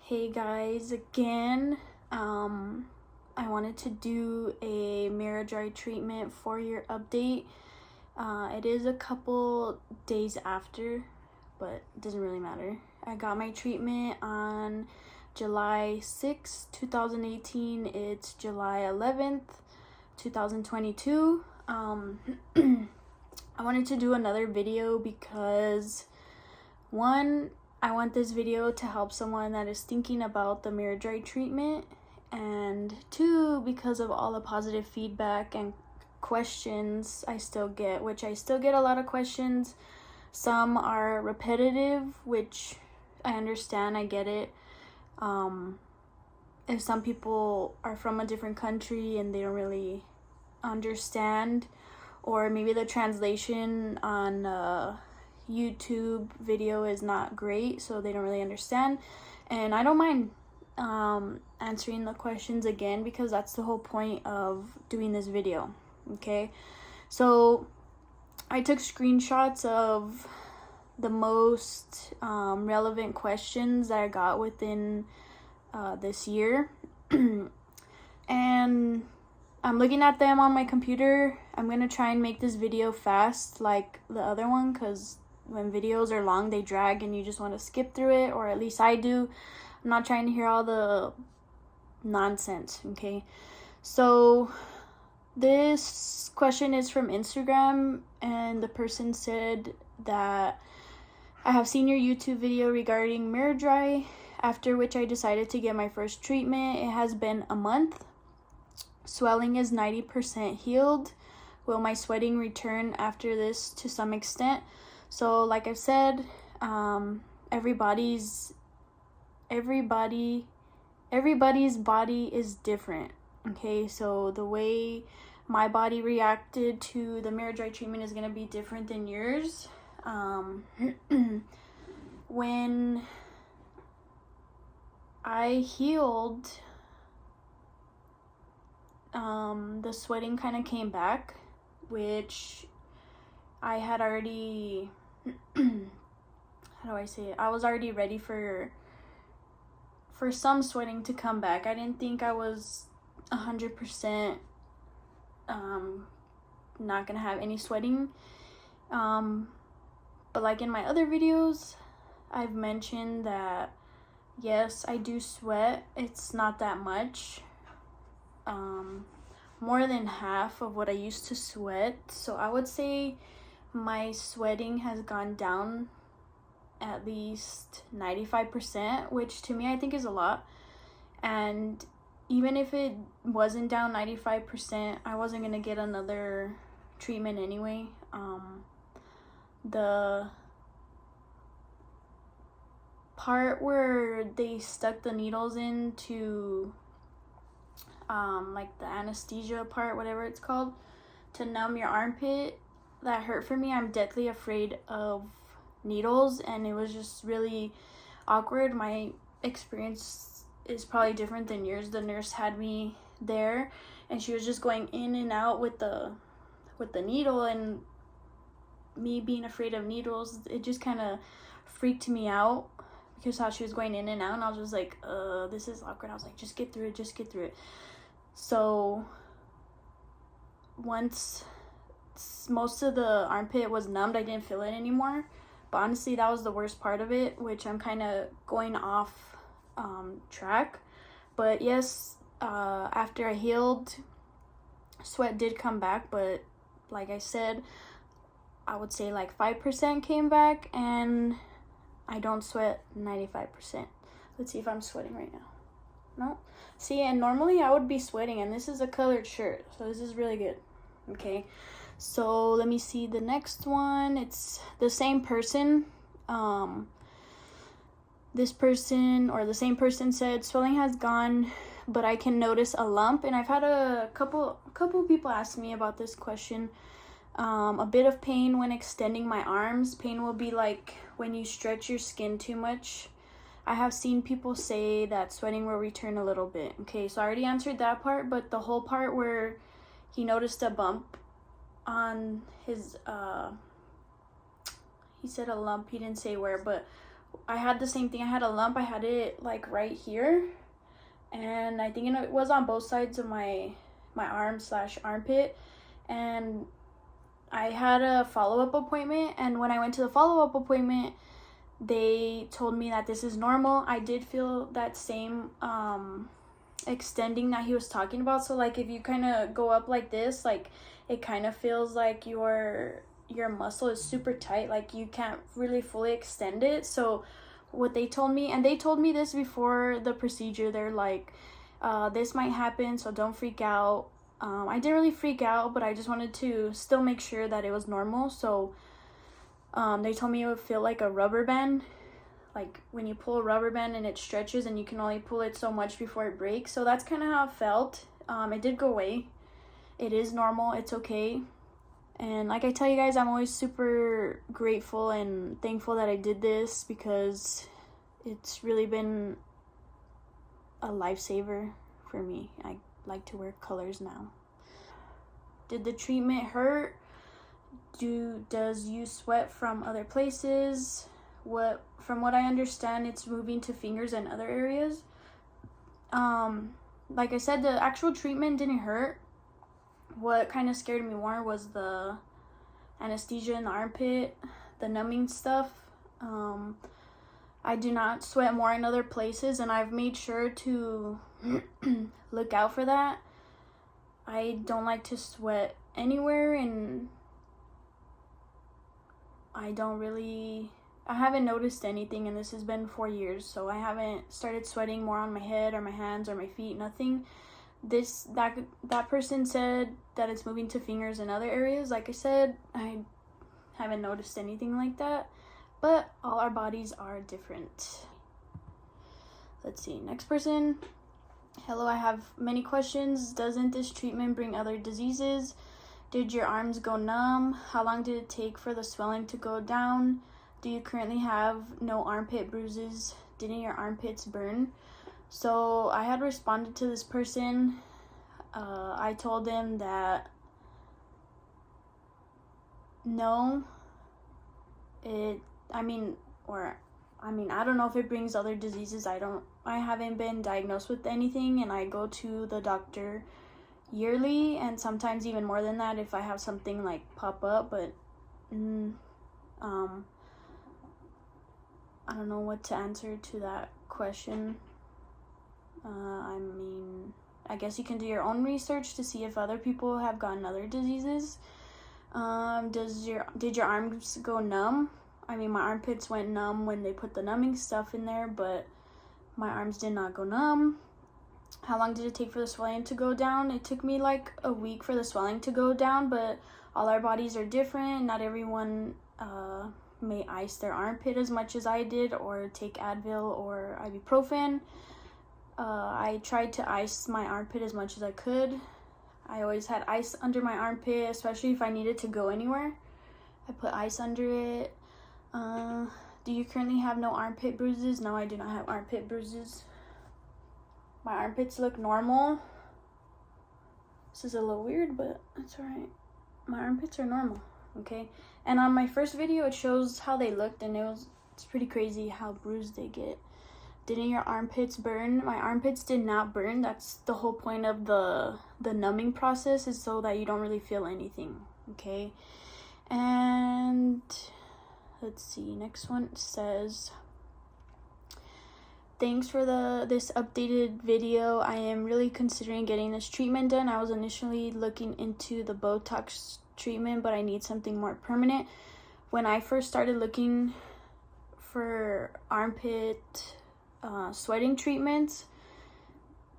Hey guys, again, I wanted to do a MiraDry treatment for your update. It is a couple days after, but it doesn't really matter. I got my treatment on July 6th, 2018. It's July 11th, 2022. I wanted to do another video because one, I want this video to help someone that is thinking about the MiraDry treatment, and two, because of all the positive feedback and questions I still get, which I still get a lot of questions. Some are repetitive, which I understand, I get it. If some people are from a different country and they don't really understand, or maybe the translation on YouTube video is not great, so they don't really understand, and I don't mind answering the questions again, because that's the whole point of doing this video. Okay, so I took screenshots of the most relevant questions that I got within this year and I'm looking at them on my computer. I'm gonna try and make this video fast like the other one, because when videos are long, they drag and you just want to skip through it, or at least I do. I'm not trying to hear all the nonsense, okay? So this question is from Instagram, and the person said that I have seen your YouTube video regarding MiraDry, after which I decided to get my first treatment. It has been a month. Swelling is 90% healed. Will my sweating return after this to some extent? So like I've said, everybody's body is different. Okay, so the way my body reacted to the MiraDry treatment is gonna be different than yours. When I healed, the sweating kind of came back, which I had already how do I say it? I was already ready for some sweating to come back. I didn't think I was 100% not gonna have any sweating, but like in my other videos, I've mentioned that yes, I do sweat. It's not that much, more than half of what I used to sweat. So I would say my sweating has gone down at least 95%, which to me I think is a lot. And even if it wasn't down 95%, I wasn't gonna get another treatment anyway. The part where they stuck the needles into like the anesthesia part, whatever it's called, to numb your armpit, that hurt for me. I'm deathly afraid of needles, and it was just really awkward. My experience is probably different than yours. The nurse had me there and she was just going in and out with the needle, and me being afraid of needles, it just kind of freaked me out, because how she was going in and out, and I was just like, this is awkward. I was like, just get through it. So once most of the armpit was numbed, I didn't feel it anymore. But honestly, that was the worst part of it, which I'm kind of going off track. But yes, after I healed, sweat did come back, but like I said, I would say like 5% came back, and I don't sweat 95%. Let's see if I'm sweating right now. No? See, and normally I would be sweating, and this is a colored shirt, so this is really good. Okay, so let me see the next one. It's the same person. This person, or the same person, said swelling has gone, but I can notice a lump. And I've had a couple people ask me about this question. A bit of pain when extending my arms. Pain will be like when you stretch your skin too much. I have seen people say that sweating will return a little bit. Okay, so I already answered that part, but the whole part where he noticed a bump on his he said a lump, he didn't say where, but I had the same thing. I had a lump. I had it like right here, and I think it was on both sides of my arm slash armpit. And I had a follow-up appointment, and when I went to the follow-up appointment, they told me that this is normal. I did feel that same extending that he was talking about. So like if you kind of go up like this, like it kind of feels like your muscle is super tight, like you can't really fully extend it. So what they told me, and they told me this before the procedure, they're like, this might happen, so don't freak out. I didn't really freak out, but I just wanted to still make sure that it was normal. So they told me it would feel like a rubber band, like when you pull a rubber band and it stretches and you can only pull it so much before it breaks. So that's kind of how it felt. It did go away. It is normal. It's okay. And like I tell you guys, I'm always super grateful and thankful that I did this, because it's really been a lifesaver for me. I like to wear colors now. Did the treatment hurt? Does you sweat from other places? From what I understand, it's moving to fingers and other areas. Like I said, the actual treatment didn't hurt. What kind of scared me more was the anesthesia in the armpit, the numbing stuff. I do not sweat more in other places, and I've made sure to look out for that. I don't like to sweat anywhere, and I haven't noticed anything, and this has been 4 years, so I haven't started sweating more on my head or my hands or my feet, nothing. That person said that it's moving to fingers and other areas. Like I said, I haven't noticed anything like that, but all our bodies are different. Let's see, next person. Hello, I have many questions. Doesn't this treatment bring other diseases? Did your arms go numb? How long did it take for the swelling to go down? Do you currently have no armpit bruises? Didn't your armpits burn? So I had responded to this person. I told them that no, I don't know if it brings other diseases. I haven't been diagnosed with anything, and I go to the doctor yearly, and sometimes even more than that if I have something like pop up, but I don't know what to answer to that question. I guess you can do your own research to see if other people have gotten other diseases. Did your arms go numb? My armpits went numb when they put the numbing stuff in there, but my arms did not go numb. How long did it take for the swelling to go down? It took me like a week for the swelling to go down, but all our bodies are different. Not everyone may ice their armpit as much as I did, or take Advil or ibuprofen. I tried to ice my armpit as much as I could. I always had ice under my armpit, especially if I needed to go anywhere. I put ice under it. Do you currently have no armpit bruises? No, I do not have armpit bruises. My armpits look normal. This is a little weird, but it's alright. My armpits are normal, okay? And on my first video, it shows how they looked, and it's pretty crazy how bruised they get. Didn't your armpits burn? My armpits did not burn. That's the whole point of the numbing process, is so that you don't really feel anything, okay? And let's see, next one says, thanks for this updated video. I am really considering getting this treatment done. I was initially looking into the Botox treatment, but I need something more permanent. When I first started looking for armpit sweating treatments,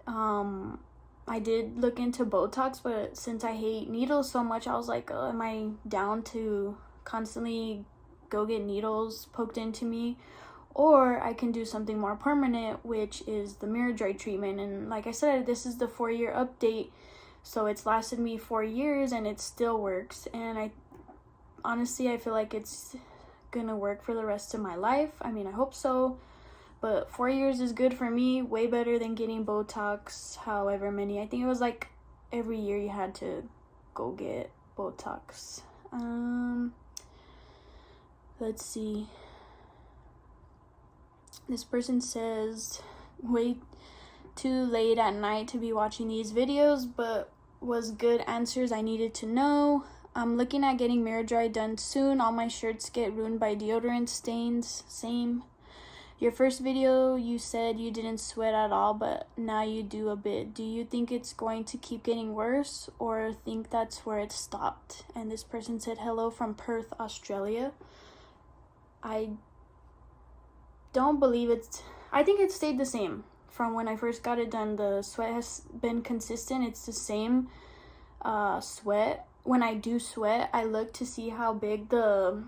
I did look into Botox, but since I hate needles so much, I was like, am I down to constantly go get needles poked into me? Or I can do something more permanent, which is the MiraDry treatment. And like I said, this is the 4-year update, so it's lasted me 4 years and it still works. And I feel like it's gonna work for the rest of my life. I hope so. But 4 years is good for me, way better than getting Botox, however many. I think it was like every year you had to go get Botox. Let's see. This person says, way too late at night to be watching these videos, but was good answers I needed to know. I'm looking at getting MiraDry done soon. All my shirts get ruined by deodorant stains. Same. Your first video, you said you didn't sweat at all, but now you do a bit. Do you think it's going to keep getting worse, or think that's where it stopped? And this person said, hello from Perth, Australia. I don't believe it's... I think it stayed the same from when I first got it done. The sweat has been consistent. It's the same sweat. When I do sweat, I look to see how big the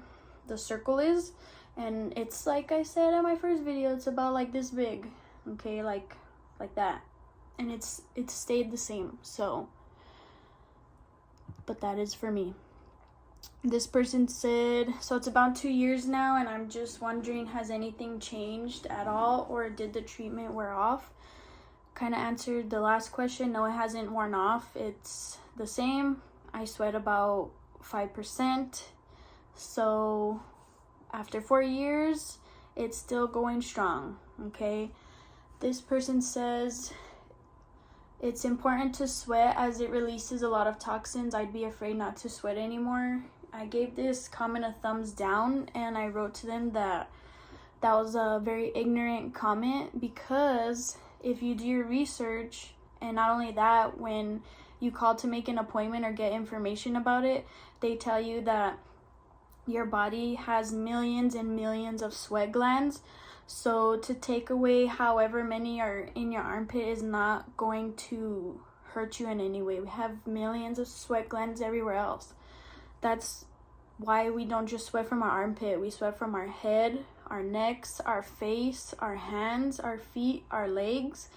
circle is. And it's like I said in my first video, it's about like this big, okay, like that, and it stayed the same. So, but that is for me. This person said, so it's about 2 years now, and I'm just wondering, has anything changed at all, or did the treatment wear off? Kind of answered the last question. No, it hasn't worn off. It's the same. I sweat about 5%. So after 4 years, it's still going strong, okay? This person says, it's important to sweat as it releases a lot of toxins. I'd be afraid not to sweat anymore. I gave this comment a thumbs down, and I wrote to them that that was a very ignorant comment, because if you do your research, and not only that, when you call to make an appointment or get information about it, they tell you that your body has millions and millions of sweat glands. So to take away however many are in your armpit is not going to hurt you in any way. We have millions of sweat glands everywhere else. That's why we don't just sweat from our armpit. We sweat from our head, our necks, our face, our hands, our feet, our legs.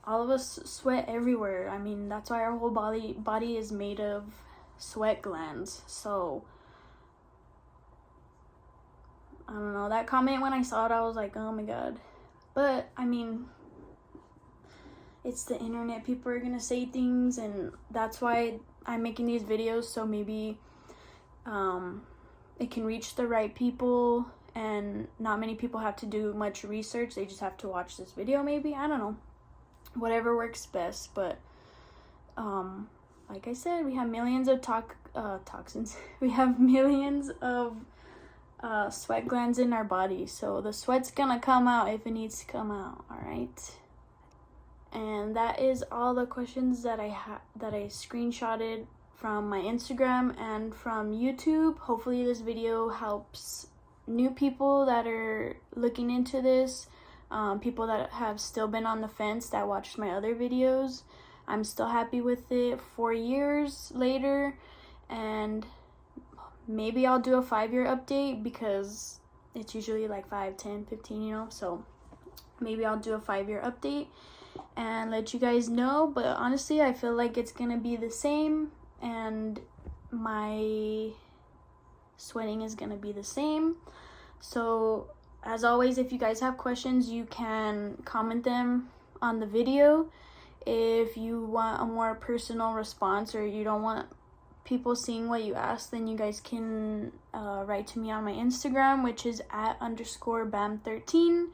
All of us sweat everywhere. I mean, that's why our whole body is made of sweat glands. So I don't know, that comment, when I saw it, I was like, oh my god. But I mean, it's the internet. People are gonna say things, and that's why I'm making these videos, so maybe it can reach the right people, and not many people have to do much research. They just have to watch this video, maybe. I don't know, whatever works best. But like I said, we have millions of toxins. We have millions of sweat glands in our body, so the sweat's gonna come out if it needs to come out. All right, and that is all the questions that I screenshotted from my Instagram and from YouTube. Hopefully this video helps new people that are looking into this, people that have still been on the fence that watched my other videos. I'm still happy with it 4 years later, and maybe I'll do a 5-year update, because it's usually like 5, 10, 15, you know. So maybe I'll do a 5-year update and let you guys know. But honestly, I feel like it's gonna be the same, and my sweating is gonna be the same. So as always, if you guys have questions, you can comment them on the video. If you want a more personal response, or you don't want people seeing what you ask, then you guys can write to me on my Instagram, which is @_bam13.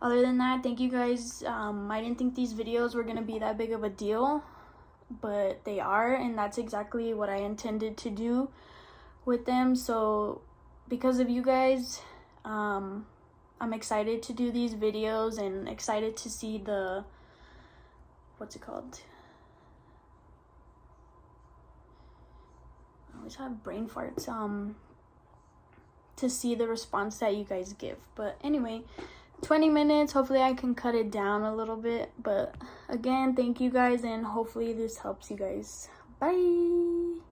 Other than that, thank you guys. I didn't think these videos were gonna be that big of a deal, but they are, and that's exactly what I intended to do with them. So because of you guys, I'm excited to do these videos, and excited to see the, what's it called? I always have brain farts. To see the response that you guys give. But anyway, 20 minutes. Hopefully I can cut it down a little bit. But again, thank you guys, and hopefully this helps you guys. Bye.